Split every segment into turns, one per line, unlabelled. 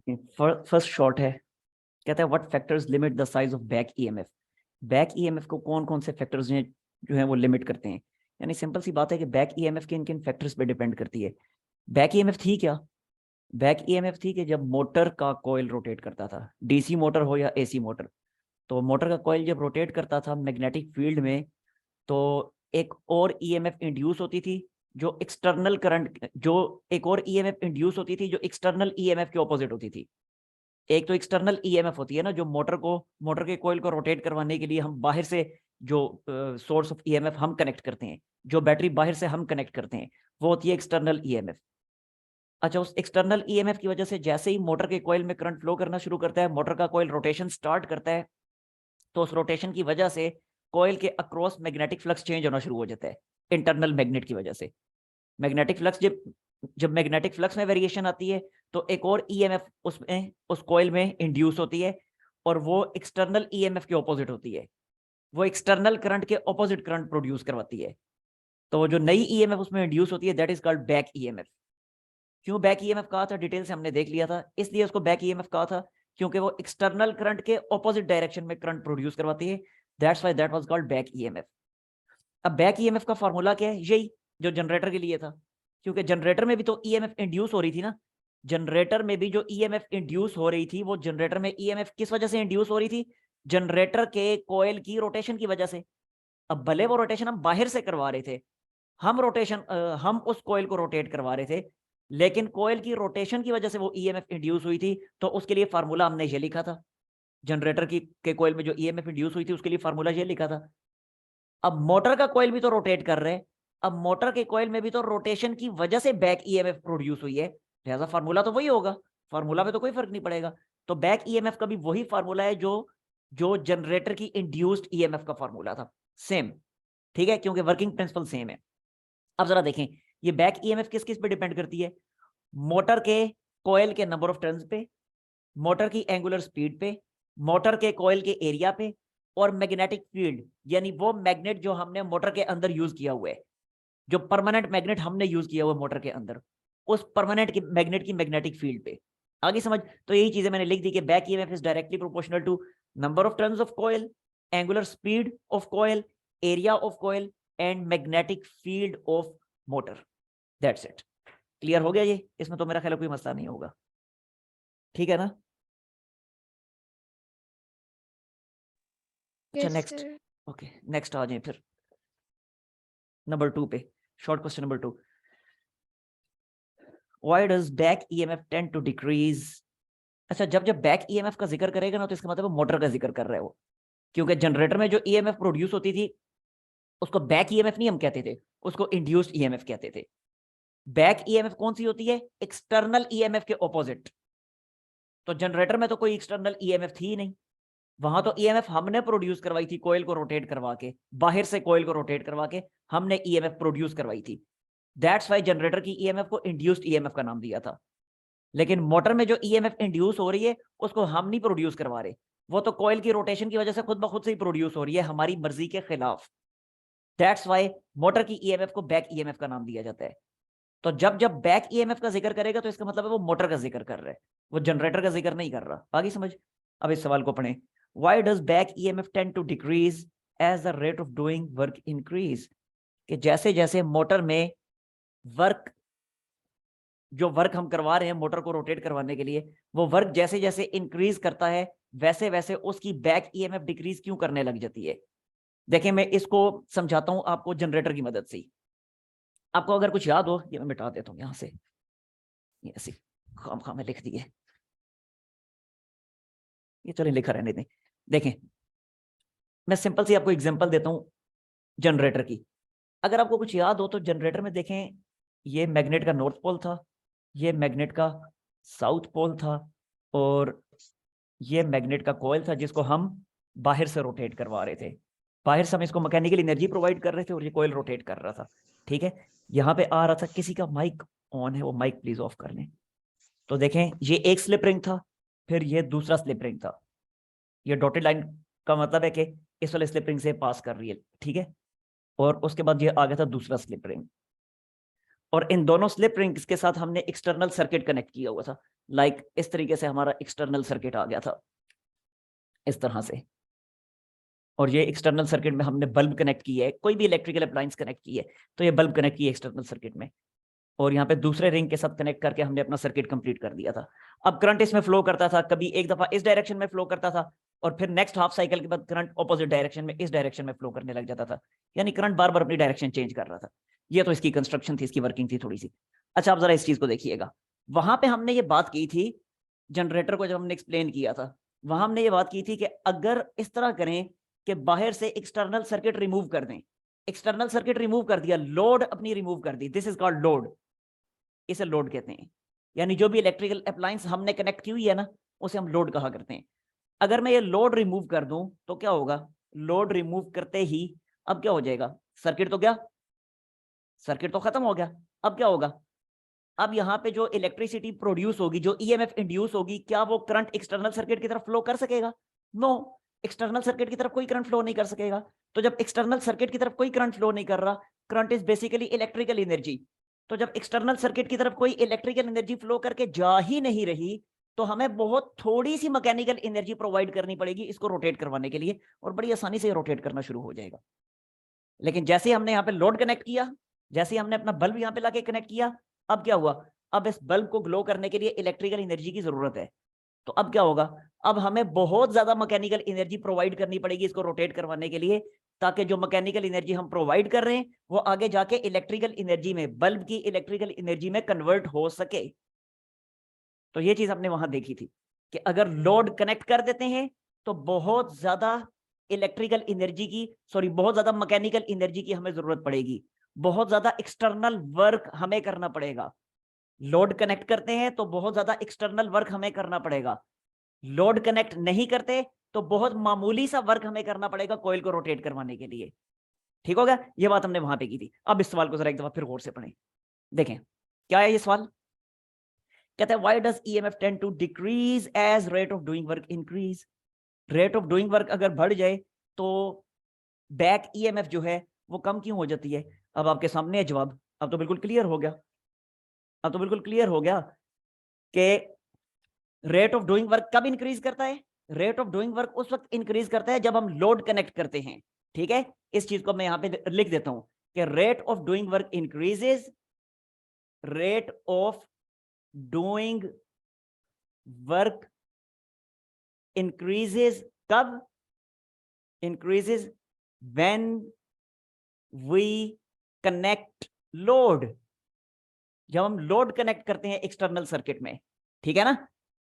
First short है, कहता है what factors limit the size of back EMF. Back EMF को कौन कौन से फैक्टर्स हैं जो है वो लिमिट करते हैं। यानी सिंपल सी बात है कि बैक ईएमएफ किन किन फैक्टर्स पे डिपेंड करती है। बैक ईएमएफ थी क्या? बैक ईएमएफ थी कि जब मोटर का कॉइल रोटेट करता था, डीसी मोटर हो या एसी मोटर, तो मोटर का कॉइल जब रोटेट करता था मैग्नेटिक फील्ड में, तो एक और ईएमएफ इंड्यूस होती थी जो एक्सटर्नल करंट, जो एक और ईएमएफ इंड्यूस होती थी जो एक्सटर्नल ईएमएफ के ऑपोजिट होती थी। एक तो एक्सटर्नल ईएमएफ होती है ना, जो मोटर के कॉइल को रोटेट करवाने के लिए हम बाहर से जो सोर्स ऑफ ईएमएफ हम कनेक्ट करते हैं, जो बैटरी बाहर से हम कनेक्ट करते हैं, वो होती है एक्सटर्नल ईएमएफ। अच्छा, उस एक्सटर्नल ईएमएफ की वजह से जैसे ही मोटर के कॉइल में करंट फ्लो करना शुरू करता है, मोटर का कॉइल रोटेशन स्टार्ट करता है, तो उस रोटेशन की वजह से कॉइल के अक्रॉस मैग्नेटिक फ्लक्स चेंज होना शुरू हो जाता है इंटरनल मैग्नेट की वजह से। मैग्नेटिक फ्लक्स जब जब मैग्नेटिक फ्लक्स में वेरिएशन आती है तो एक और ईएमएफ उसमें उस कॉइल में इंड्यूस होती है, और वो एक्सटर्नल ईएमएफ के ऑपोजिट होती है। वो एक्सटर्नल करंट के ऑपोजिट करंट प्रोड्यूस करवाती है। तो जो नई ईएमएफ उसमें इंड्यूस होती है that is called back EMF. क्यों बैक ईएमएफ कहा था, डिटेल से हमने देख लिया था। इसलिए उसको बैक ईएमएफ कहा था क्योंकि वो एक्सटर्नल करंट के ऑपोजिट डायरेक्शन में करंट प्रोड्यूस करवाती है। That's why that was called back EMF. अब बैक ईएमएफ का फॉर्मूला क्या है? यही जो जनरेटर के लिए था, क्योंकि जनरेटर में भी तो ईएमएफ इंड्यूस हो रही थी ना। जनरेटर में भी जो ईएमएफ इंड्यूस हो रही थी, वो जनरेटर में ईएमएफ किस वजह से इंड्यूस हो रही थी? जनरेटर के कॉइल की रोटेशन की वजह से। अब भले वो रोटेशन हम बाहर से करवा रहे थे, हम उस कॉइल को रोटेट करवा रहे थे, लेकिन कॉइल की रोटेशन की वजह से वो ईएमएफ इंड्यूस हुई थी, तो उसके लिए फार्मूला हमने ये लिखा था। जनरेटर की के कॉइल में जो ईएमएफ इंड्यूस हुई थी उसके लिए फार्मूला ये लिखा था। अब मोटर का कॉइल भी तो रोटेट कर रहे हैं, अब मोटर के कॉइल में भी तो रोटेशन की वजह से बैक ईएमएफ प्रोड्यूस हुई है, लिहाजा फार्मूला तो वही होगा। फार्मूला में तो कोई फर्क नहीं पड़ेगा। तो बैक ईएमएफ का भी वही फार्मूला है जो जो जनरेटर की इंड्यूस्ड ईएमएफ का फार्मूला था, सेम। ठीक है, क्योंकि वर्किंग प्रिंसिपल सेम है। अब जरा देखें ये बैक ईएमएफ किस किस पे डिपेंड करती है? मोटर के कॉइल के नंबर ऑफ टर्न्स पे, मोटर की एंगुलर स्पीड पे, मोटर के कॉइल के एरिया पे, और मैग्नेटिक फील्ड, यानी वो मैग्नेट जो हमने मोटर के अंदर यूज किया हुआ है, जो परमानेंट मैग्नेट हमने यूज किया हुआ है मोटर के अंदर, उस परमानेंट की मैग्नेट की मैग्नेटिक फील्ड पे। आगे समझ? तो यही चीजें मैंने लिख दी कि back EMF is directly proportional to number of turns of coil, angular speed of coil, area of coil, and magnetic field of motor. That's it. Clear हो गया ये? इसमें तो मेरा ख्याल कोई मसला नहीं होगा। ठीक है ना? अच्छा, नेक्स्ट। ओके, नेक्स्ट आ जाए फिर नंबर 2 पे। Short question number 2, why does back EMF tend to decrease. अच्छा, जब जब बैक ईएमएफ का जिक्र करेगा ना तो इसका मतलब मोटर का जिक्र कर रहे हो, क्योंकि जनरेटर में जो ईएमएफ प्रोड्यूस होती थी उसको बैक ईएमएफ नहीं हम कहते थे, उसको इंड्यूस्ड ईएमएफ कहते थे। बैक ईएमएफ कौन सी होती है? एक्सटर्नल ईएमएफ के ऑपोजिट। तो जनरेटर में तो कोई एक्सटर्नल ईएमएफ थी ही नहीं, वहां तो ईएमएफ हमने प्रोड्यूस करवाई थी, कोयल को रोटेट करवा के, बाहर से कोयल को रोटेट करवा के हमने ईएमएफ प्रोड्यूस करवाई थी। दैट्स वाई जनरेटर की ईएमएफ को इंड्यूस्ड ईएमएफ का नाम दिया था। लेकिन मोटर में जो ईएमएफ इंड्यूस हो रही है उसको हम नहीं प्रोड्यूस करवा रहे, वो तो कोयल की रोटेशन की वजह से खुद ब खुद से ही प्रोड्यूस हो रही है हमारी मर्जी के खिलाफ। दैट्स वाई मोटर की ईएमएफ को बैक ईएमएफ का नाम दिया जाता है। तो जब जब बैक ईएमएफ का जिक्र करेगा तो इसका मतलब है वो मोटर का जिक्र कर रहा है, वो जनरेटर का जिक्र नहीं कर रहा। आगे समझ? अब इस सवाल को पढ़ें। Why does back EMF tend to decrease as the rate of doing work increase. कि जैसे जैसे मोटर में वर्क, जो वर्क हम करवा रहे हैं मोटर को रोटेट करवाने के लिए, वो वर्क जैसे जैसे इंक्रीज करता है वैसे वैसे उसकी बैक ईएमएफ डिक्रीज क्यों करने लग जाती है। देखिए मैं इसको समझाता हूं आपको जनरेटर की मदद से। आपको अगर कुछ याद हो, ये मैं मिटा देता हूं यहां से, ये ऐसे खाम लिख दिए, ये चलिए लिखा रहने दें। देखें मैं सिंपल सी आपको एग्जांपल देता हूं जनरेटर की। अगर आपको कुछ याद हो तो जनरेटर में देखें, ये मैग्नेट का नॉर्थ पोल था, ये मैग्नेट का साउथ पोल था, और ये मैग्नेट का कॉइल था जिसको हम बाहर से रोटेट करवा रहे थे। बाहर से हम इसको मैकेनिकल एनर्जी प्रोवाइड कर रहे थे और ये कॉइल रोटेट कर रहा था। ठीक है, यहाँ पे आ रहा था, किसी का माइक ऑन है, वो माइक प्लीज ऑफ कर लें। तो देखें ये एक स्लिप रिंग था, फिर ये दूसरा स्लिप रिंग था। ये डॉटेड लाइन का मतलब है कि इस वाले स्लिप रिंग से पास कर रही है। ठीक है, और उसके बाद ये आ गया था दूसरा स्लिप रिंग, और इन दोनों स्लिप रिंग्स के साथ हमने एक्सटर्नल सर्किट कनेक्ट किया हुआ था। लाइक इस तरीके से हमारा एक्सटर्नल सर्किट आ गया था इस तरह से, और ये एक्सटर्नल सर्किट में हमने बल्ब कनेक्ट किया है, कोई भी इलेक्ट्रिकल अप्लायंस कनेक्ट की है तो ये बल्ब कनेक्ट की है एक्सटर्नल सर्किट में, और यहाँ पे दूसरे रिंग के साथ कनेक्ट करके हमने अपना सर्किट कंप्लीट कर दिया था। अब करंट इसमें फ्लो करता था, कभी एक दफा इस डायरेक्शन में फ्लो करता था और फिर नेक्स्ट हाफ साइकिल के बाद करंट ऑपोजिट डायरेक्शन में इस डायरेक्शन में फ्लो करने लग जाता था, यानी करंट बार बार अपनी डायरेक्शन चेंज कर रहा था। ये तो इसकी कंस्ट्रक्शन थी, इसकी वर्किंग थी थोड़ी सी। अच्छा, आप जरा इस चीज को देखिएगा, वहां पे हमने ये बात की थी जनरेटर को, जब हमने एक्सप्लेन किया था वहां हमने ये बात की थी कि अगर इस तरह करें कि बाहर से एक्सटर्नल सर्किट रिमूव कर दें, एक्सटर्नल सर्किट रिमूव कर दिया, लोड अपनी रिमूव कर दी, दिस इज कॉल्ड लोड, इसे लोड कहते हैं। यानी जो भी इलेक्ट्रिकल अप्लायंस हमने कनेक्ट की हुई है ना, उसे हम लोड कहा करते हैं। अगर मैं ये लोड रिमूव कर दूं तो क्या होगा, लोड रिमूव करते ही अब क्या हो जाएगा, सर्किट तो क्या, सर्किट तो खत्म हो गया। अब क्या होगा, अब यहाँ पे जो इलेक्ट्रिसिटी प्रोड्यूस होगी, जो ईएमएफ इंड्यूस होगी, क्या वो करंट एक्सटर्नल सर्किट की तरफ फ्लो कर सकेगा? नो, एक्सटर्नल सर्किट की तरफ कोई करंट फ्लो नहीं कर सकेगा। तो जब एक्सटर्नल सर्किट की तरफ कोई करंट फ्लो नहीं कर रहा, current is basically electrical energy, तो जब एक्सटर्नल सर्किट की तरफ कोई इलेक्ट्रिकल एनर्जी फ्लो करके जा ही नहीं रही, तो हमें बहुत थोड़ी सी मैकेनिकल एनर्जी प्रोवाइड करनी पड़ेगी इसको रोटेट करवाने के लिए, और बड़ी आसानी से रोटेट करना शुरू हो जाएगा। लेकिन जैसे हमने यहाँ पे लोड कनेक्ट किया, जैसे हमने अपना बल्ब यहाँ पे लाके कनेक्ट किया, अब क्या हुआ, अब इस बल्ब को ग्लो करने के लिए इलेक्ट्रिकल एनर्जी की जरूरत है। तो अब क्या होगा, अब हमें बहुत ज्यादा मैकेनिकल एनर्जी प्रोवाइड करनी पड़ेगी इसको रोटेट करवाने के लिए, ताकि जो मैकेनिकल एनर्जी हम प्रोवाइड कर रहे हैं वो आगे जाके इलेक्ट्रिकल एनर्जी में, बल्ब की इलेक्ट्रिकल एनर्जी में कन्वर्ट हो सके। तो ये चीज हमने वहां देखी थी कि अगर लोड कनेक्ट कर देते हैं तो बहुत ज्यादा इलेक्ट्रिकल एनर्जी की, सॉरी, बहुत ज्यादा मैकेनिकल एनर्जी की हमें जरूरत पड़ेगी, बहुत ज्यादा एक्सटर्नल वर्क हमें करना पड़ेगा। लोड कनेक्ट करते हैं तो बहुत ज्यादा एक्सटर्नल वर्क हमें करना पड़ेगा, लोड कनेक्ट नहीं करते तो बहुत मामूली सा वर्क हमें करना पड़ेगा कॉइल को रोटेट करवाने के लिए। ठीक हो गया, ये बात हमने वहां पे की थी। अब इस सवाल को जरा एक दफा फिर गौर से पढ़ें, देखें क्या है ये सवाल। कहता है why does EMF tend to decrease as rate of doing work increase. Rate of doing work अगर बढ़ जाए तो बैक ईएमएफ जो है वो कम क्यों हो जाती है। अब आपके सामने है जवाब, अब तो बिल्कुल क्लियर हो गया, अब तो बिल्कुल क्लियर हो गया कि रेट ऑफ डूइंग वर्क कब इंक्रीज करता है। रेट ऑफ डूइंग वर्क उस वक्त इंक्रीज करता है जब हम लोड कनेक्ट करते हैं। ठीक है, इस चीज को मैं यहां पे लिख देता हूं कि rate of doing work increases, rate of doing work increases कब, increases when we connect load, जब हम लोड कनेक्ट करते हैं एक्सटर्नल सर्किट में। ठीक है ना,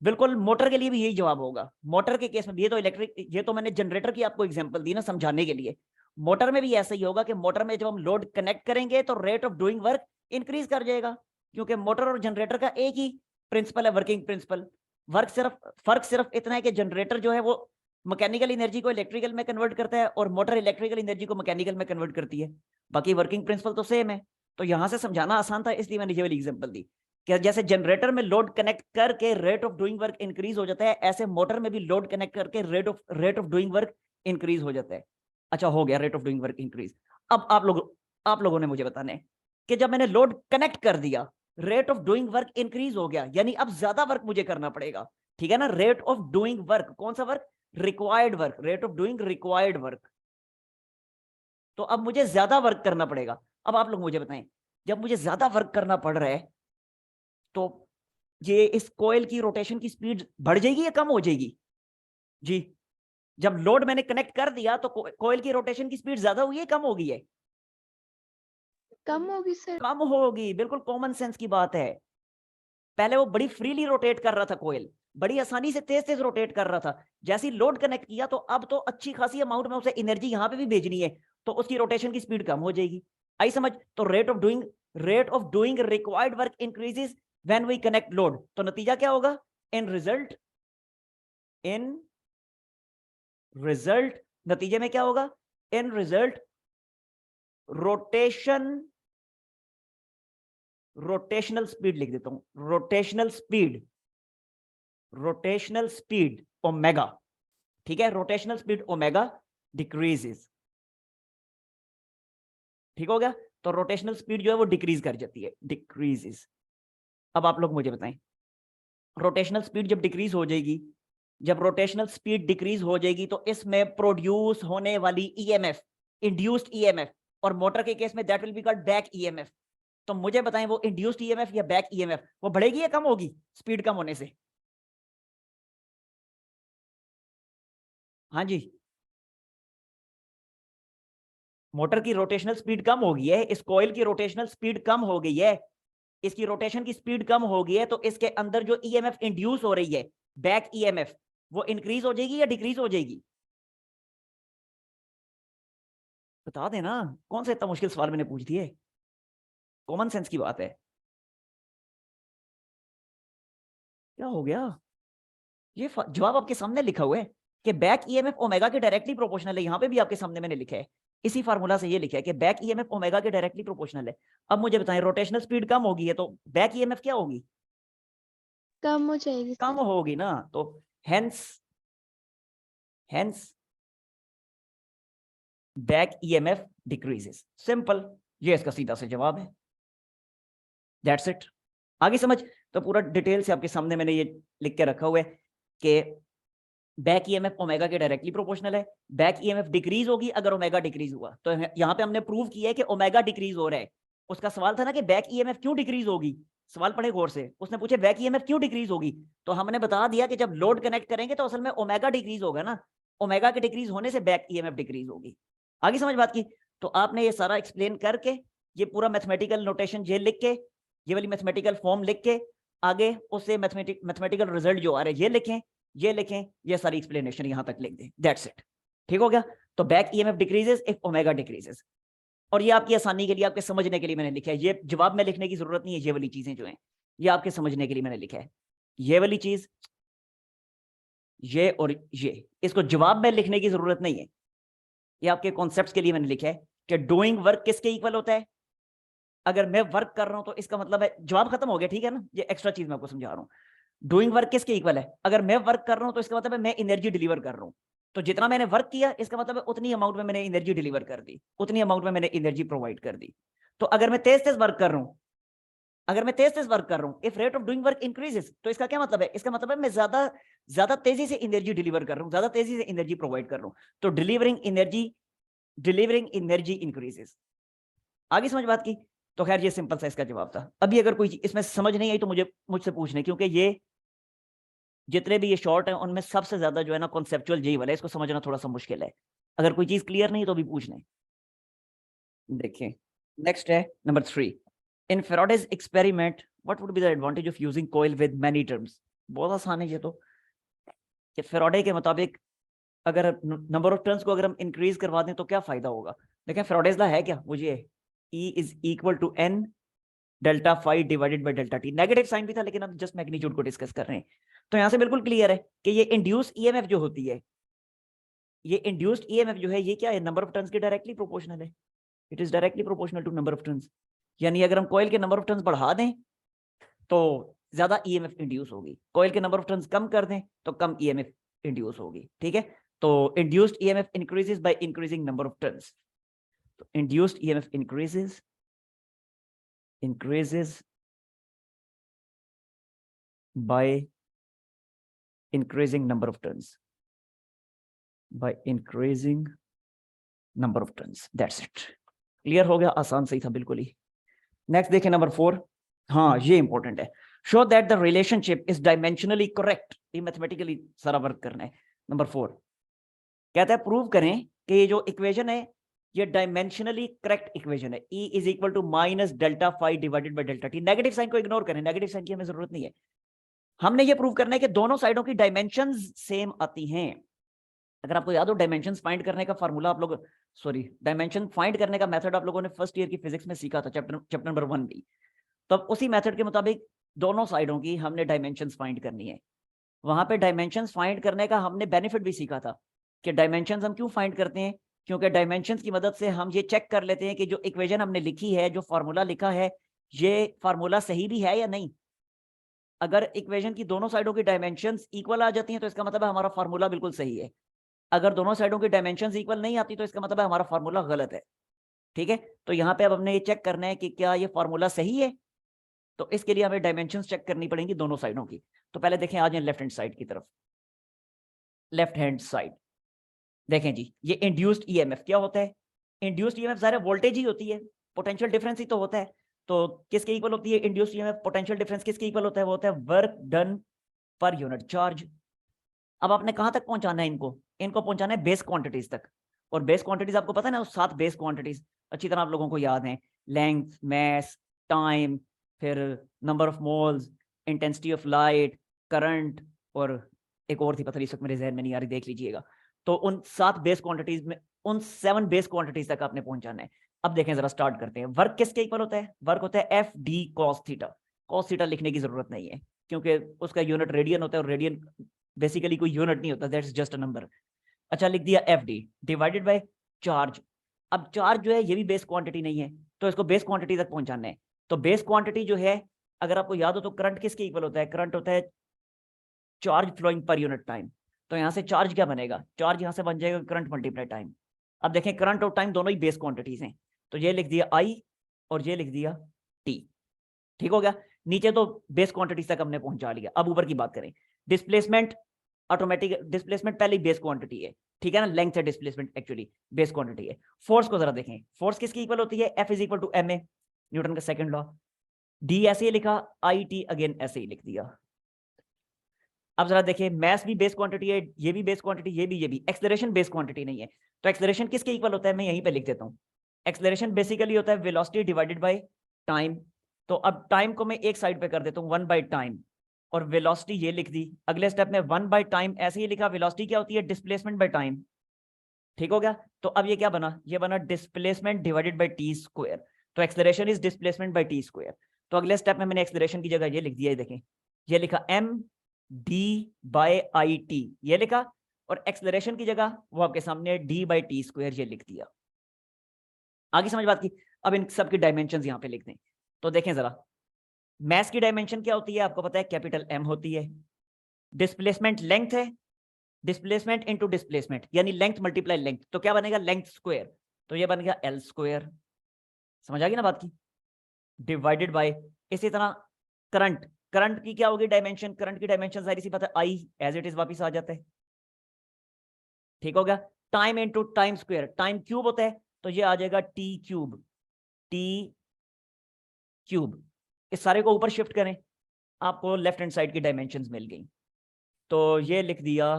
बिल्कुल मोटर के लिए भी यही जवाब होगा। मोटर के केस में भी, ये तो इलेक्ट्रिक, ये तो मैंने जनरेटर की आपको एग्जांपल दी ना समझाने के लिए, मोटर में भी ऐसा ही होगा कि मोटर में जब हम लोड कनेक्ट करेंगे तो rate of doing work increase कर जाएगा, क्योंकि मोटर और जनरेटर का एक ही प्रिंसिपल है, वर्किंग प्रिंसिपल। फर्क सिर्फ इतना है कि जनरेटर जो है वो मैकेनिकल एनर्जी को इलेक्ट्रिकल में कन्वर्ट करता है और मोटर इलेक्ट्रिकल एनर्जी को मैकेनिकल में कन्वर्ट करती है, बाकी वर्किंग प्रिंसिपल तो सेम है। तो यहां से समझाना आसान था, इसलिए मैंने ये वाली एग्जांपल दी कि जैसे जनरेटर में लोड कनेक्ट करके rate of doing work increase हो जाता है, ऐसे मोटर में भी लोड कनेक्ट करके rate of doing work increase हो जाता है। अच्छा, हो गया rate of doing work increase. अब आप लोगों ने मुझे बताना है कि जब मैंने लोड कनेक्ट कर दिया, rate of doing work increase हो गया, यानी अब ज्यादा वर्क मुझे करना पड़ेगा। ठीक है ना, रेट ऑफ डूइंग वर्क, कौन सा work, required work, rate of doing required work. तो अब मुझे ज्यादा वर्क करना पड़ेगा। अब आप लोग मुझे बताएं, जब मुझे ज्यादा वर्क करना पड़ रहा है तो ये इस कोयल की रोटेशन की स्पीड बढ़ जाएगी या कम हो जाएगी जी। जब लोड मैंने कनेक्ट कर दिया तो कोयल की रोटेशन की स्पीड ज्यादा हुई है कम हो गई है,
कम होगी सर।
कम होगी, बिल्कुल कॉमन सेंस की बात है। पहले वो बड़ी फ्रीली रोटेट कर रहा था कोयल, बड़ी आसानी से तेज तेज रोटेट कर रहा था, जैसे ही लोड कनेक्ट किया तो अब तो अच्छी खासी अमाउंट में उसे एनर्जी यहां पे भी भेजनी है, तो उसकी रोटेशन की स्पीड कम हो जाएगी। आई समझ, तो rate of doing required work increases when we connect load, तो नतीजा क्या होगा, इन रिजल्ट नतीजे में क्या होगा, इन रिजल्ट रोटेशनल स्पीड लिख देता हूं, रोटेशनल स्पीड ओमेगा। ठीक है, रोटेशनल स्पीड ओमेगा डिक्रीजेस। ठीक हो गया, तो रोटेशनल स्पीड जो है वो डिक्रीज कर जाती है, डिक्रीजेस। अब आप लोग मुझे बताएं, रोटेशनल स्पीड जब डिक्रीज हो जाएगी, जब रोटेशनल स्पीड डिक्रीज हो जाएगी तो इसमें प्रोड्यूस होने वाली ईएमएफ, इंड्यूस्ड ईएमएफ, और मोटर के केस में that will be called back EMF. तो मुझे बताएं वो इंड्यूस्ड ईएमएफ या बैक ईएमएफ वो बढ़ेगी या कम होगी स्पीड कम होने से? हाँ जी, मोटर की रोटेशनल स्पीड कम हो गई है, इस कॉइल की रोटेशनल स्पीड कम हो गई है, इसकी रोटेशन की स्पीड कम हो गई है, तो इसके अंदर जो ईएमएफ इंड्यूस हो रही है, बैक ईएमएफ, वो इंक्रीज हो जाएगी या डिक्रीज हो जाएगी? बता देना, कौन सा इतना मुश्किल सवाल मैंने पूछ दिए, कॉमन सेंस की बात है। क्या हो गया? ये जवाब आपके सामने लिखा हुआ है कि बैक ईएमएफ ओमेगा के डायरेक्टली प्रोपोर्शनल है, यहां पे भी आपके सामने मैंने लिखा है, इसी फार्मूला से ये लिखा है कि बैक ईएमएफ ओमेगा के डायरेक्टली प्रोपोर्शनल है। अब मुझे बताएं, रोटेशनल स्पीड कम होगी है तो बैक ईएमएफ क्या होगी?
कम हो जाएगी
कम
सर।
होगी ना, तो hence back EMF decreases, simple, ये इसका सीधा से जवाब है, दैट्स इट। आगे समझ? तो पूरा डिटेल से आपके सामने मैंने ये लिख के रखा हुआ है कि बैक ईएमएफ ओमेगा के डायरेक्टली प्रोपोर्शनल है, बैक ईएमएफ डिक्रीज होगी अगर ओमेगा डिक्रीज हुआ। तो यहाँ पे हमने प्रूव किया है कि ओमेगा डिक्रीज हो रहा है। उसका सवाल था ना कि बैक ईएमएफ क्यों डिक्रीज होगी, सवाल पढ़े गौर से, उसने पूछे बैक ईएमएफ क्यों डिक्रीज होगी, तो हमने बता दिया कि जब लोड कनेक्ट करेंगे तो असल में ओमेगा डिक्रीज होगा ना, ओमेगा के डिक्रीज होने से बैक ईएमएफ डिक्रीज होगी। आगे समझ बात की? तो आपने ये सारा एक्सप्लेन करके, ये पूरा मैथमेटिकल नोटेशन ये लिख के, ये वाली मैथमेटिकल फॉर्म लिख के, आगे उससे मैथमेटिकल रिजल्ट जो आ रहे हैं ये लिखें, ये लिखें, ये सारी एक्सप्लेनेशन यहां तक लिख दें, दैट्स इट। ठीक हो गया? तो back EMF decreases if omega decreases, और ये आपकी आसानी के लिए, आपके समझने के लिए मैंने लिखा है, ये जवाब में लिखने की जरूरत नहीं है, ये वाली चीजें जो हैं ये आपके समझने के लिए मैंने लिखा है, ये वाली चीज, ये और ये, इसको जवाब में लिखने की जरूरत नहीं है, ये आपके कॉन्सेप्ट्स के लिए मैंने लिखा है कि डूइंग वर्क किसके इक्वल होता है। अगर मैं वर्क कर रहा हूं तो इसका मतलब है, जवाब खत्म हो गया, ठीक है ना, ये एक्स्ट्रा चीज मैं आपको समझा रहा हूं। डूइंग वर्क किसके इक्वल है? अगर मैं वर्क कर रहा हूं तो इसका मतलब है मैं एनर्जी डिलीवर कर रहा हूं, तो जितना मैंने वर्क किया इसका मतलब है उतनी अमाउंट में मैंने एनर्जी डिलीवर कर दी, उतनी अमाउंट में मैंने एनर्जी प्रोवाइड कर दी। तो अगर मैं तेज तेज वर्क कर रहा हूं, अगर मैं तेज तेज वर्क कर रहा हूं, if rate of doing work increases, तो इसका क्या मतलब है? इसका मतलब है मैं ज्यादा ज्यादा तेजी से एनर्जी डिलीवर कर रहा हूं, ज्यादा तेजी से एनर्जी प्रोवाइड कर रहा हूं, तो डिलीवरिंग एनर्जी इंक्रीजेस। आगे समझ बात की? तो खैर ये सिंपल सा इसका जवाब था। अभी अगर कोई इसमें समझ नहीं आई तो मुझसे पूछने, क्योंकि ये जितने भी ये शॉर्ट हैं उनमें सबसे ज्यादा जो है ना कॉन्सेप्चुअल यही वाला है, इसको समझना थोड़ा सा मुश्किल है। अगर कोई चीज क्लियर नहीं तो भी पूछ लें। देखिए नेक्स्ट है number 3, in Faraday's experiment what would be the advantage of using coil with many terms. बहुत आसान है ये तो, कि फैराडे के मुताबिक अगर नंबर ऑफ टर्न्स को अगर हम इंक्रीज करवा दें तो क्या फायदा होगा। देखें फैराडेज ला है क्या, मुझे E is equal to n delta phi divided by delta T, negative sign भी था लेकिन हम जस्ट मैग्नीट्यूड को डिस्कस कर रहे हैं। तो यहां से बिल्कुल क्लियर है कि ये इंड्यूस ईएमएफ जो होती है, ये इंड्यूस्ड ईएमएफ जो है ये क्या है, नंबर ऑफ टर्न्स के डायरेक्टली प्रोपोर्शनल है, it is directly proportional to number of turns. यानी अगर हम कॉइल के नंबर ऑफ टर्न्स बढ़ा दें तो ज्यादा ईएमएफ इंड्यूस होगी, कॉइल के नंबर ऑफ टर्न्स कम कर दें तो कम ईएमएफ इंड्यूस होगी। ठीक है, तो induced EMF increases by increasing number of turns, तो induced EMF increases by increasing number of turns, by increasing number of turns, that's it। Clear हो गया? आसान सही था बिल्कुल ही। नेक्स्ट देखें नंबर 4, हाँ ये इंपॉर्टेंट है, show that the relationship is dimensionally correct, ये मैथमेटिकली सारा वर्क करना है। नंबर 4 कहता है प्रूव करें कि ये जो इक्वेशन है ये डायमेंशनली करेक्ट इक्वेशन है, E is equal to minus delta phi divided by delta T. Negative sign को इग्नोर करें, नेगेटिव साइन की हमें जरूरत नहीं है, हमने ये प्रूव करना है कि दोनों साइडों की डायमेंशंस सेम आती हैं। अगर आपको याद हो डायमेंशंस फाइंड करने का फार्मूला आप लोग, सॉरी डायमेंशन फाइंड करने का मेथड आप लोगों ने फर्स्ट ईयर की फिजिक्स में सीखा था, चैप्टर नंबर 1 भी। तो अब उसी मेथड के मुताबिक दोनों साइडों की हमने डायमेंशंस फाइंड करनी है। वहां पे डायमेंशंस फाइंड करने का हमने बेनिफिट भी सीखा था कि डायमेंशंस हम क्यों फाइंड करते हैं, क्योंकि डायमेंशंस की मदद से हम ये चेक कर लेते हैं कि जो इक्वेशन हमने लिखी है, जो फार्मूला लिखा है, ये फार्मूला सही भी है या नहीं। अगर इक्वेशन की दोनों साइडों की डायमेंशंस इक्वल आ जाती हैं तो इसका मतलब है हमारा फार्मूला बिल्कुल सही है, अगर दोनों साइडों की डायमेंशंस इक्वल नहीं आती तो इसका मतलब है हमारा फार्मूला गलत है। ठीक है, तो यहाँ पे अब हमने ये चेक करना है कि क्या ये फॉर्मूला सही है। तो इसके लिए हमें डायमेंशंस चेक करनी पड़ेंगी दोनों साइडों की। तो पहले देखें, आ जाए लेफ्ट हैंड साइड की तरफ। लेफ्ट हैंड साइड देखें जी, ये इंड्यूस्ड ईएमएफ क्या होता है? इंड्यूस्ड ईएमएफ ज़ाहिर है वोल्टेज ही होती है, पोटेंशियल डिफरेंस ही तो होता है। तो किसके इक्वल होती है इंड्यूस्ड ईएमएफ? पोटेंशियल डिफरेंस किसके इक्वल होता है? वो होता है work done per unit charge. अब आपने कहां तक पहुंचाना है इनको? इनको पहुंचाना है बेस क्वांटिटीज तक। और बेस क्वांटिटीज आपको पता है ना, 7 बेस क्वांटिटीज अच्छी तरह आप लोगों को याद हैं। लेंथ, मास, टाइम, फिर number of moles, intensity of light, current, और एक और थी पता नहीं इस वक्त मेरे जहन में नहीं आ रही, देख लीजिएगा। तो उन 7 बेस क्वांटिटीज में, उन 7 बेस क्वांटिटीज तक आपने पहुंचाना है। अब देखें जरा, स्टार्ट करते हैं। वर्क किसके इक्वल होता है? वर्क होता है F D cos theta. Cos theta लिखने की जरूरत नहीं है क्योंकि उसका यूनिट रेडियन होता है, और रेडियन बेसिकली कोई यूनिट नहीं होता, दैट्स जस्ट अ नंबर। अच्छा, लिख दिया F D divided by charge. अब चार्ज जो है ये भी बेस क्वांटिटी नहीं है, तो इसको बेस क्वांटिटी तक पहुंचाना है। तो बेस क्वांटिटी जो है, अगर आपको याद हो तो करंट किसके इक्वल होता है? करंट होता है charge flowing per unit time. तो यहाँ से चार्ज क्या बनेगा? चार्ज यहाँ से बन जाएगा करंट मल्टीप्लाई टाइम। अब देखें, करंट और टाइम दोनों ही बेस क्वांटिटीज हैं, तो ये लिख दिया आई और ये लिख दिया टी। ठीक हो गया? नीचे तो बेस क्वांटिटीज तक हमने पहुंचा लिया। अब ऊपर की बात करें, डिस्प्लेसमेंट ऑटोमेटिक, डिस्प्लेसमेंट पहले ही बेस क्वांटिटी है, ठीक है ना। लेंथ है डिस्प्लेसमेंट एक्चुअली बेस क्वांटिटी है। फोर्स को जरा देखें, फोर्स किसकी इक्वल होती है? F is equal to M A, Newton का सेकंड लॉ। डी ऐसे ही लिखा, आई टी अगेन ऐसे ही लिख दिया। अब जरा देखिए, मैस भी बेस क्वांटिटी है, ये भी बेस क्वांटिटी, ये भी। एक्सेलरेशन बेस क्वांटिटी नहीं है, तो एक्सेलरेशन किसके इक्वल होता है? मैं यहीं पे लिख देता हूँ। एक्सेलरेशन बेसिकली होता है वेलोसिटी डिवाइडेड बाय टाइम। तो अब टाइम को मैं एक साइड पे कर देता हूँ, 1 बाय टाइम, और वेलोसिटी ये लिख दी। अगले स्टेप में 1 बाय टाइम ऐसे ही लिखा। वेलोसिटी क्या होती है? Displacement by time. ठीक हो गया? तो अब ये क्या बना? ये बना displacement divided by T square. तो acceleration is displacement by T square. तो अगले स्टेप में मैंने एक्सेलरेशन की जगह ये लिख दिया, ये देखें, ये लिखा M D by I T, ये लिखा। और एक्सेलरेशन की जगह वो आपके सामने डी बाय टी स्क्वायर ये लिख दिया। आगे समझ बात की? अब इन सब की डायमेंशंस यहाँ पे लिख दें। तो देखें जरा, मैस की डायमेंशन क्या होती है? आपको पता है कैपिटल एम होती है। डिस्प्लेसमेंट लेंथ है, डिस्प्लेसमेंट इनटू डिस्प्लेसमेंट यानी लेंथ मल्टीप्लाई लेंथ, तो क्या बनेगा? Length square. तो ये बन गया एल स्क्वायर। समझ आ गई ना बात की? डिवाइडेड बाय, इसी तरह करंट, करंट की क्या होगी डायमेंशन? करंट की डायमेंशन सारी सी बात है, आई एज इट इज वापस आ जाता है। ठीक हो गया? Time into time square, time cube होता है, तो ये आ जाएगा टी क्यूब, टी क्यूब। इस सारे को ऊपर शिफ्ट करें, आपको लेफ्ट हैंड साइड की डायमेंशंस मिल गई। तो ये लिख दिया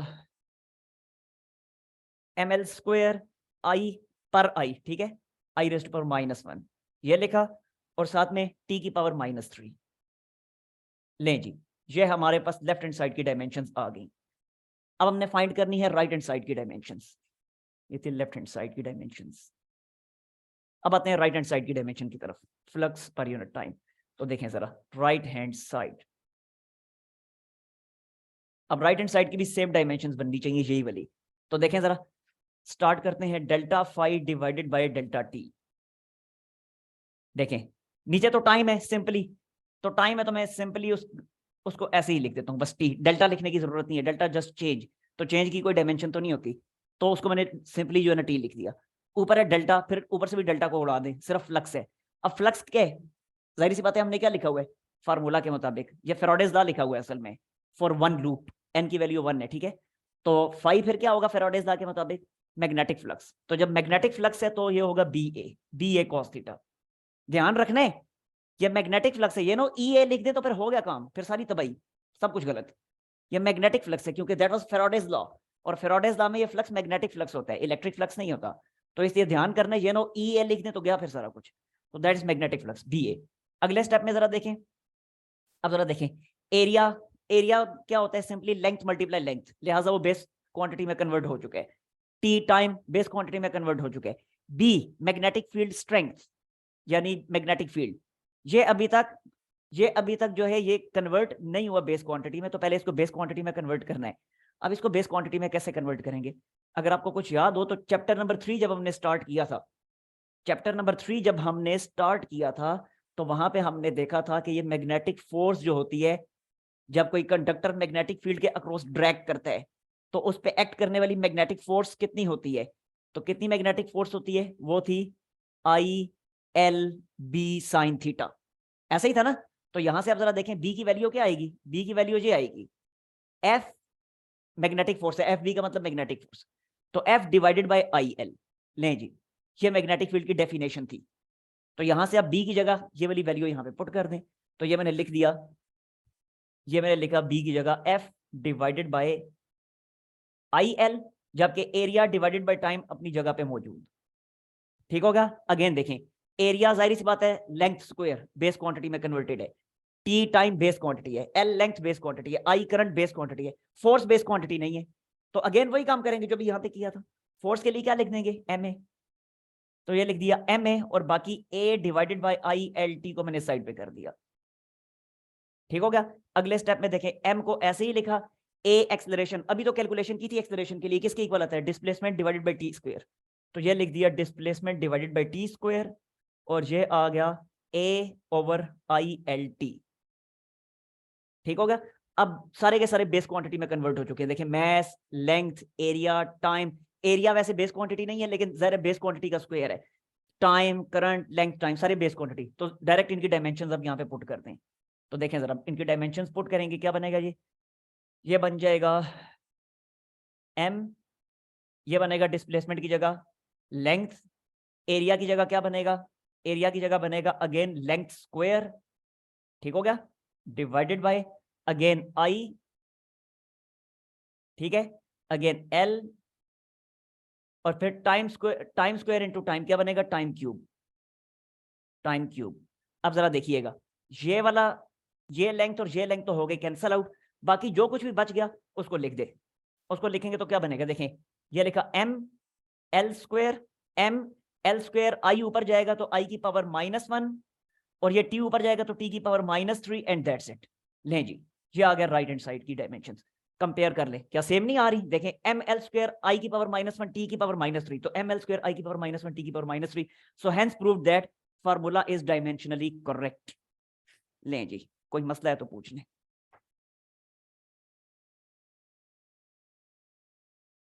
एम एल स्क्वायर आई पर आई, ठीक है, आई रेस्ट पर -1 ये लिखा, और साथ में टी की पावर -3। लें जी, ये हमारे पास लेफ्ट हैंड साइड की डायमेंशंस आ गई। अब हमने फाइंड करनी है राइट हैंड साइड की डायमेंशंस। ये थी लेफ्ट हैंड साइड की डायमेंशंस। अब आते हैं राइट हैंड साइड की डायमेंशन की तरफ, फ्लक्स पर यूनिट टाइम। तो देखें जरा राइट हैंड साइड। अब राइट हैंड साइड की भी सेम डायमेंशंस बननी चाहिए, यही वाली। तो देखें जरा, स्टार्ट करते हैं delta phi divided by delta T. देखें, नीचे तो टाइम है सिंपली, तो टाइम है तो मैं सिंपली उसको ऐसे ही लिख देता हूँ, बस टी। डेल्टा लिखने की जरूरत नहीं है, डेल्टा जस्ट चेंज, तो चेंज की कोई डायमेंशन तो नहीं होती, तो उसको मैंने सिंपली जो है ना टी लिख दिया। ऊपर है डेल्टा, फिर ऊपर से भी डेल्टा को उड़ा दें, सिर्फ फ्लक्स है। अब फ्लक्स क्या है? जाहिर सी बात है, हमने क्या लिखा हुआ है फार्मूला के मुताबिक? ये फेराडेज लॉ लिखा हुआ है असल में, फॉर 1 लूप एन की वैल्यू 1 है, ठीक है। तो फाई फिर क्या होगा फेराडेज लॉ के मुताबिक? Magnetic flux. तो जब मैग्नेटिक फ्लक्स है तो ये होगा बी ए कॉस थीटा। ध्यान रखना है, ये मैग्नेटिक फ्लक्स है, ये नो ई ए लिख दे तो फिर हो गया काम, फिर सारी तबाही, सब कुछ गलत। ये मैग्नेटिक फ्लक्स है क्योंकि दैट वाज फेराडेज लॉ, और फेराडेज लॉ में ये फ्लक्स मैग्नेटिक फ्लक्स होता है, इलेक्ट्रिक फ्लक्स नहीं होता। तो इसलिए ध्यान करना है, ये नो ई ए लिख दे तो गया फिर सारा कुछ। तो that is magnetic flux B A. अगले स्टेप में जरा देखें, अब जरा देखें एरिया। एरिया क्या होता है? सिंपली लेंथ मल्टीप्लाई लेंथ, लिहाजा वो बेस क्वांटिटी में कन्वर्ट हो चुका है। टी टाइम बेस क्वांटिटी में कन्वर्ट हो चुका है। बी मैग्नेटिक फील्ड स्ट्रेंथ यानी मैग्नेटिक फील्ड, ये अभी तक जो है ये कन्वर्ट नहीं हुआ बेस क्वांटिटी में, तो पहले इसको बेस क्वांटिटी में कन्वर्ट करना है। अब इसको बेस क्वांटिटी में कैसे कन्वर्ट करेंगे? अगर आपको कुछ याद हो तो चैप्टर नंबर 3 जब हमने स्टार्ट किया था, चैप्टर नंबर 3 जब हमने स्टार्ट किया था, तो वहां पे हमने देखा था कि ये मैग्नेटिक फोर्स जो होती है, जब कोई कंडक्टर मैग्नेटिक फील्ड के अक्रॉस ड्रैग करता है, तो उस पर एक्ट करने वाली मैग्नेटिक फोर्स कितनी होती है? तो कितनी मैग्नेटिक फोर्स होती है? वो थी ILB साइन थीटा, ऐसा ही था ना। तो यहां से आप जरा देखें बी की वैल्यू क्या आएगी, बी की वैल्यू ये आएगी, एफ मैग्नेटिक फोर्स है, एफ बी का मतलब मैग्नेटिक फोर्स, तो एफ डिवाइडेड बाय IL। लें जी, ये मैग्नेटिक फील्ड की डेफिनेशन थी। तो यहां से आप बी की जगह ये वाली वैल्यू यहां पे पुट कर दें, तो ये मैंने लिख दिया, ये मैंने लिखा बी की जगह एफ डिवाइडेड बाय IL, जबकि एरिया डिवाइडेड बाय टाइम अपनी जगह पे मौजूद। ठीक होगा। अगेन देखें, एरिया जाहिर सी बात है लेंथ स्क्वायर बेस क्वांटिटी में कन्वर्टेड है, टी टाइम बेस क्वांटिटी है, एल लेंथ बेस क्वांटिटी है, आई करंट बेस क्वांटिटी है, फोर्स बेस क्वांटिटी नहीं है। तो अगेन वही काम करेंगे जो भी यहां पे किया था। फोर्स के लिए क्या लिख देंगे, MA, तो ये लिख दिया MA, और बाकी A डिवाइडेड बाय ILT को मैंने साइड पे कर दिया। ठीक हो गया। अगले स्टेप में देखें, M को ऐसे ही लिखा, A एक्सेलरेशन, अभी तो कैलकुलेशन की थी एक्सेलरेशन के लिए, किसके इक्वल आता है, displacement divided by T square, तो ये लिख दिया displacement divided by T square, और ये आ गया A/ILT। ठीक हो गया। अब सारे के सारे बेस क्वांटिटी में कन्वर्ट हो चुके हैं। देखिए mass, length, area, time, area वैसे बेस क्वांटिटी नहीं है लेकिन जरा बेस क्वांटिटी का स्क्वायर है, टाइम, करंट, लेंथ, टाइम सारे बेस क्वांटिटी, तो डायरेक्ट इनकी डायमेंशंस अब यहाँ पे पुट करते हैं। तो देखें जरा इनकी डायमेंशंस पुट करेंगे, क्या बनेगा, ये बन जाएगा M, ये बनेगा डिस्प्लेसमेंट की जगह लेंथ, एरिया की जगह क्या बनेगा, एरिया की जगह बनेगा अगेन लेंथ स्क्वायर, ठीक हो गया, डिवाइडेड बाय अगेन I, ठीक है, अगेन L, और फिर टाइम स्क्वायर इनटू टाइम क्या बनेगा, टाइम क्यूब, टाइम क्यूब। अब जरा देखिएगा, ये वाला, ये लेंथ और ये लेंथ तो हो गई कैंसल आउट, बाकी जो कुछ भी बच गया उसको लिख दे, उसको लिखेंगे तो क्या बनेगा, देखें ये लिखा M L square, M L square, I ऊपर जाएगा तो I की पावर -1, और ये T ऊपर जाएगा तो T की पावर -3, एंड दैट्स इट। लें जी, ये आ गया राइट हैंड साइड की डायमेंशंस। कंपेयर कर ले, क्या सेम नहीं आ रही, देखें M L स्क्वायर I की पावर -1 T की पावर -3, तो M L स्क्वायर I की पावर -1 T की power -3, so hence prove that formula is dimensionally correct. लें जी, कोई मसला है तो पूछ लें।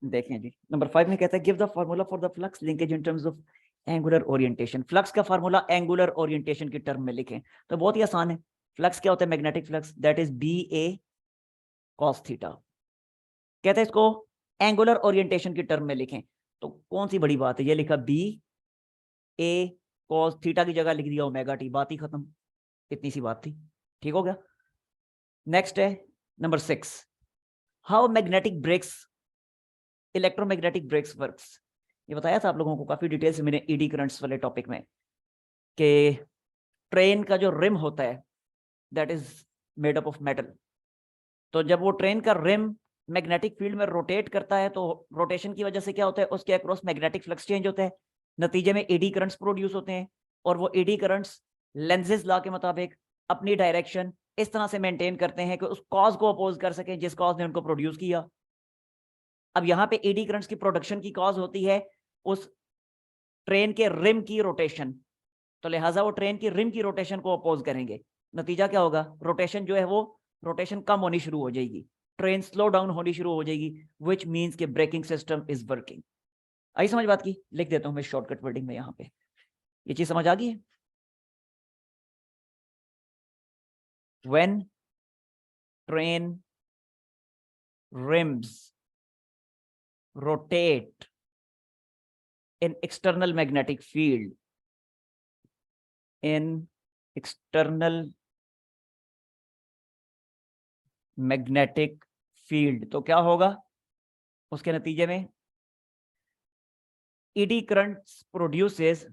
देखें जी, नंबर 5 में कहता है give the formula for the flux linkage in terms of angular orientation. Flux का फार्मूला एंगुलर ओरिएंटेशन की टर्म में लिखें, तो बहुत ही आसान है। फ्लक्स क्या होता है, magnetic flux, that is BA cos theta. कहते हैं इसको एंगुलर ओरिएंटेशन की टर्म में लिखें, तो कौन सी बड़ी बात है, ये लिखा BA cos थीटा की जगह लिख दिया ओमेगा टी, बात ही खत्म, इतनी सी बात थी। ठीक हो गया। नेक्स्ट है number 6, how magnetic brakes, electromagnetic brakes works. ये बताया था आप लोगों को काफी डिटेल से मैंने ईडी करंट्स वाले टॉपिक में, कि ट्रेन का जो रिम होता है that is made up of metal, तो जब वो ट्रेन का रिम मैग्नेटिक फील्ड में रोटेट करता है तो रोटेशन की वजह से क्या होता है, उसके अक्रॉस मैग्नेटिक फ्लक्स चेंज होता है, नतीजे में एडी करंट्स प्रोड्यूस होते हैं, और वो एडी करंट्स लेंजेस लॉ के मुताबिक अपनी डायरेक्शन इस तरह से मेंटेन करते हैं कि उस कॉज को अपोज कर सकें जिस कॉज ने उनको प्रोड्यूस किया। अब यहाँ पे एडी करंट्स की प्रोडक्शन की कॉज होती है उस ट्रेन के रिम की रोटेशन, तो लिहाजा वो ट्रेन की रिम की रोटेशन को अपोज करेंगे, नतीजा क्या होगा, रोटेशन जो है वो रोटेशन कम होनी शुरू हो जाएगी, ट्रेन स्लो डाउन होनी शुरू हो जाएगी, विच मीन्स के ब्रेकिंग सिस्टम इज वर्किंग। आई समझ बात की, लिख देता हूं मैं शॉर्टकट वर्डिंग में, यहाँ पे ये चीज समझ आ गई है। When train rims rotate in external magnetic field, in external magnetic field, तो क्या होगा, उसके नतीजे में eddy currents produces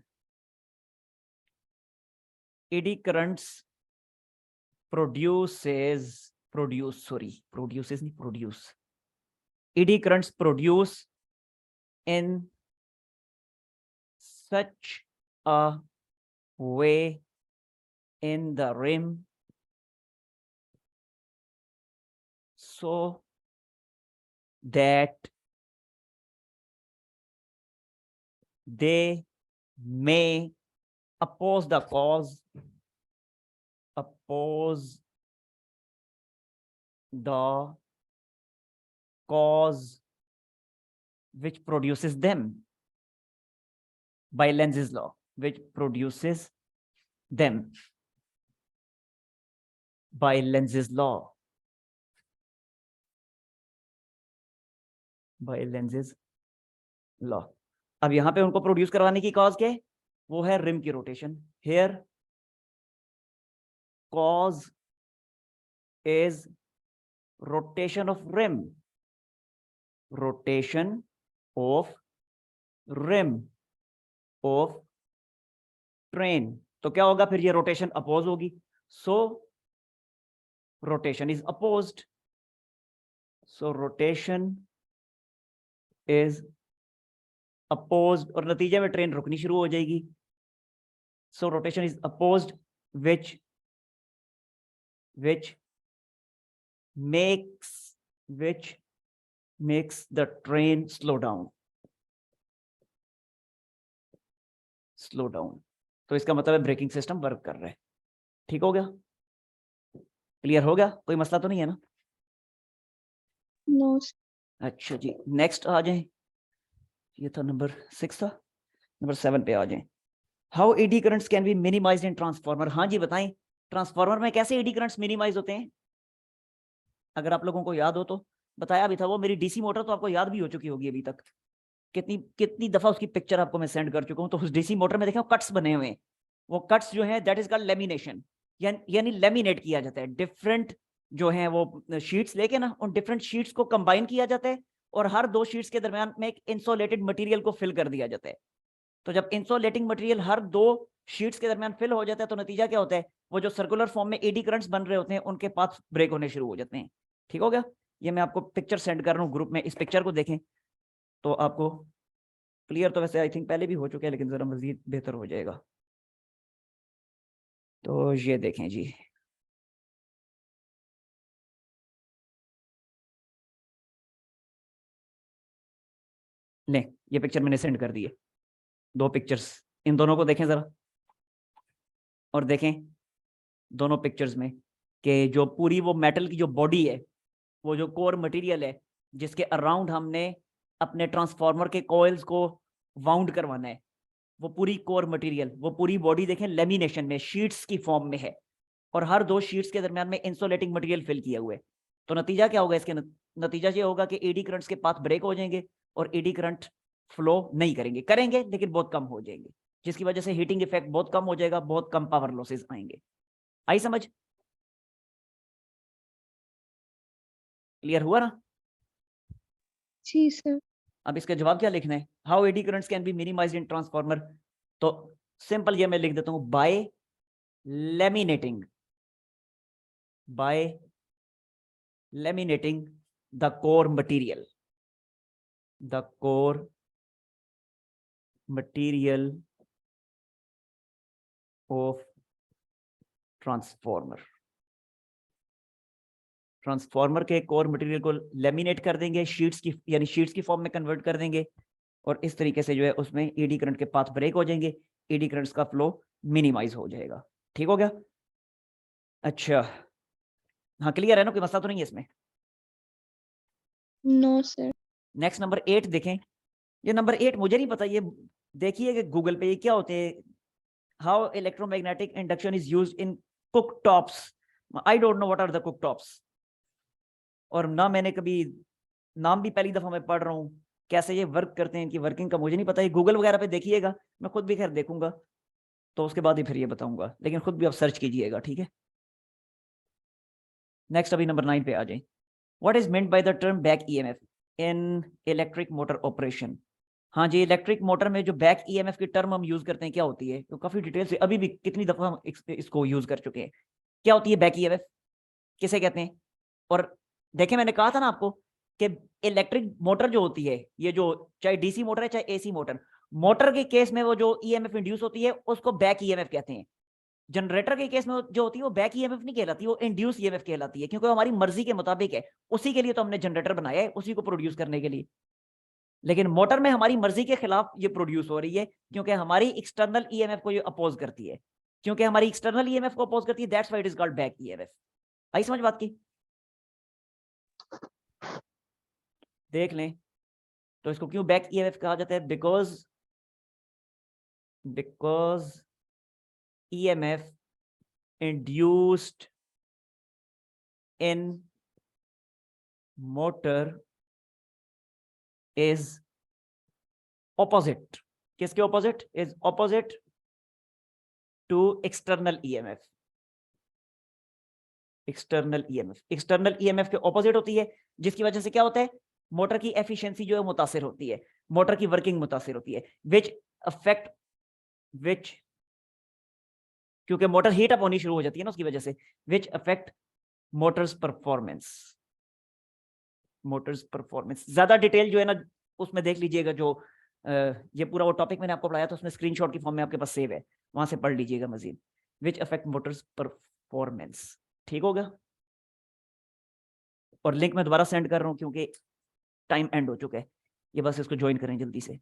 eddy currents produces eddy currents produce in such a way in the rim so that they may oppose the cause which produces them by Lenz's law। which produces them by Lenz's law. By Lenz's law. अब यहां पे उनको produce करवाने की cause क्या है? वो है रिम की rotation. Here cause is rotation of rim. Rotation of rim of train. तो क्या होगा फिर? ये रोटेशन अपोज होगी. So rotation is opposed. So rotation is opposed और नतीजे में ट्रेन रुकनी शुरू हो जाएगी. So rotation is opposed, which makes the train slow down. तो इसका मतलब है ब्रेकिंग सिस्टम वर्क कर रहा है. ठीक हो गया? क्लियर हो गया? कोई मसला तो नहीं है ना?
नो
अच्छा जी, नेक्स्ट आ जाएं. ये था नंबर 6 था. नंबर 7 पे आ जाएं. How eddy currents can be minimized in transformer. हाँ जी बताएं, ट्रांसफार्मर में कैसे एडी करंट्स मिनिमाइज होते हैं? अगर आप लोगों को याद हो तो बताया भी था. वो मेरी डीसी मोटर तो आपको याद भी हो चुकी होगी अभी तक. कितनी दफा उसकी पिक्चर आपको मैं सेंड कर चुका हूं. तो उस डीसी मोटर में देखें कट्स बने हुए हैं. वो कट्स जो है दैट इज कॉल्ड लेमिनेशन. यानी लेमिनेट किया जाता है. डिफरेंट जो है वो शीट्स लेके ना, उन डिफरेंट शीट्स को कंबाइन किया जाता है और हर दो शीट्स के दरमियान में एक इंसोलेटेड मटेरियल को फिल कर दिया जाता है. तो जब इंसोलेटिंग मटेरियल हर दो शीट्स के दरमियान फिल हो जाता है तो नतीजा क्या होता है? वो जो सर्कुलर फॉर्म में एडी करंट्स बन रहे होते हैं उनके पाथ ब्रेक होने शुरू हो जाते हैं. ठीक हो गया? ये मैं आपको पिक्चर सेंड कर रहा हूँ ग्रुप में. इस पिक्चर को देखें तो आपको क्लियर. तो वैसे आई थिंक पहले भी हो चुके हैं लेकिन जरा मजीद बेहतर हो जाएगा. तो ये देखें जी. ले, ये पिक्चर मैंने सेंड कर दी है. दो पिक्चर्स, इन दोनों को देखें जरा और देखें दोनों पिक्चर्स में कि जो पूरी वो मेटल की जो बॉडी है, वो जो कोर मटेरियल है जिसके अराउंड हमने अपने ट्रांसफार्मर के कॉइल्स को वाउंड करवाना है, वो पूरी कोर मटेरियल, वो पूरी बॉडी देखें लेमिनेशन में, शीट्स की फॉर्म में है और हर दो शीट्स के दरमियान में इंसुलेटिंग मटेरियल फिल किए हुए. तो नतीजा क्या होगा इसके? नतीजा ये होगा कि एडी करंट्स के पाथ ब्रेक हो जाएंगे और एडी करंट फ्लो नहीं करेंगे लेकिन बहुत कम हो जाएंगे, जिसकी वजह से हीटिंग इफेक्ट बहुत कम हो जाएगा, बहुत कम पावर लॉसेस आएंगे. आई समझ? क्लियर हुआ ना?
जी सर.
अब इसका जवाब क्या लिखना है? How eddy currents can be minimized in transformer. तो सिंपल ये मैं लिख देता हूं, by laminating the core material of transformer के कोर मटेरियल को लेमिनेट कर देंगे, शीट्स की यानी शीट्स की फॉर्म में कन्वर्ट कर देंगे और इस तरीके से जो है उसमें एडी करंट के पाथ ब्रेक हो जाएंगे, एडी करंट्स का फ्लो मिनिमाइज हो जाएगा. ठीक हो गया? अच्छा, हाँ क्लियर है ना? कोई मसला तो नहीं है इसमें?
No sir.
नेक्स्ट नंबर 8 देखें. ये नंबर 8 मुझे नहीं पता, ये देखिए कि गूगल पे ये क्या होते हैं. How electromagnetic induction is used in cook tops. I don't know what are the cook tops. और ना मैंने कभी, नाम भी पहली दफा मैं पढ़ रहा हूँ. कैसे ये वर्क करते हैं, इनकी वर्किंग का मुझे नहीं पता. ये गूगल वगैरह पे देखिएगा, मैं खुद भी खैर देखूंगा तो उसके बाद ही फिर ये बताऊंगा, लेकिन खुद भी आप सर्च कीजिएगा. ठीक है? नेक्स्ट अभी नंबर 9 पे आ जाए. What is meant by the term back EMF in electric motor operation. हाँ जी, इलेक्ट्रिक मोटर में जो बैक ईएमएफ की टर्म हम यूज करते हैं क्या होती है? तो काफी डिटेल से अभी भी कितनी दफा हम इसको यूज कर चुके हैं. क्या होती है बैक ईएमएफ, किसे कहते हैं? और देखें मैंने कहा था ना आपको कि इलेक्ट्रिक मोटर जो होती है, ये जो चाहे डीसी मोटर है चाहे एसी मोटर के केस में वो जो ईएमएफ इंड्यूस होती है उसको बैक ईएमएफ कहते हैं. जनरेटर के केस में जो होती है वो बैक ईएमएफ नहीं कहलाती, वो इंड्यूस ईएमएफ कहलाती है, क्योंकि वो हमारी मर्जी के मुताबिक है. उसी के लिए तो हमने जनरेटर बनाया है, उसी को प्रोड्यूस करने के लिए. लेकिन मोटर में हमारी मर्जी के खिलाफ ये प्रोड्यूस हो रही है क्योंकि हमारी एक्सटर्नल ईएमएफ को ये अपोज करती है. क्योंकि हमारी एक्सटर्नल ईएमएफ को अपोज करती है, that's why it is called back EMF. आई समझ बात की? देख लें तो इसको क्यों बैक ईएमएफ कहा जाता है? Because because EMF induced in motor is opposite. किसके opposite? Is opposite to external EMF. External EMF, external EMF के ऑपोजिट होती है, जिसकी वजह से क्या होता है, मोटर की एफिशिएंसी जो है मुतासिर होती है, मोटर की वर्किंग मुतासिर होती है, विच अफेक्ट विच, क्योंकि मोटर हीट अप होनी शुरू हो जाती है ना उसकी वजह से, which affect Motors performance. Motors performance ज्यादा डिटेल जो है ना उसमें देख लीजिएगा, जो ये पूरा वो टॉपिक मैंने आपको पढ़ाया था उसमें स्क्रीनशॉट की फॉर्म में आपके पास सेव है, वहां से पढ़ लीजिएगा मजीद। विच अफेक्ट मोटर्स परफॉर्मेंस, ठीक होगा। और लिंक मैं दोबारा सेंड कर रहा हूँ क्योंकि टाइम एंड हो चुका है, ये बस इसको ज्वाइन करें जल्दी से।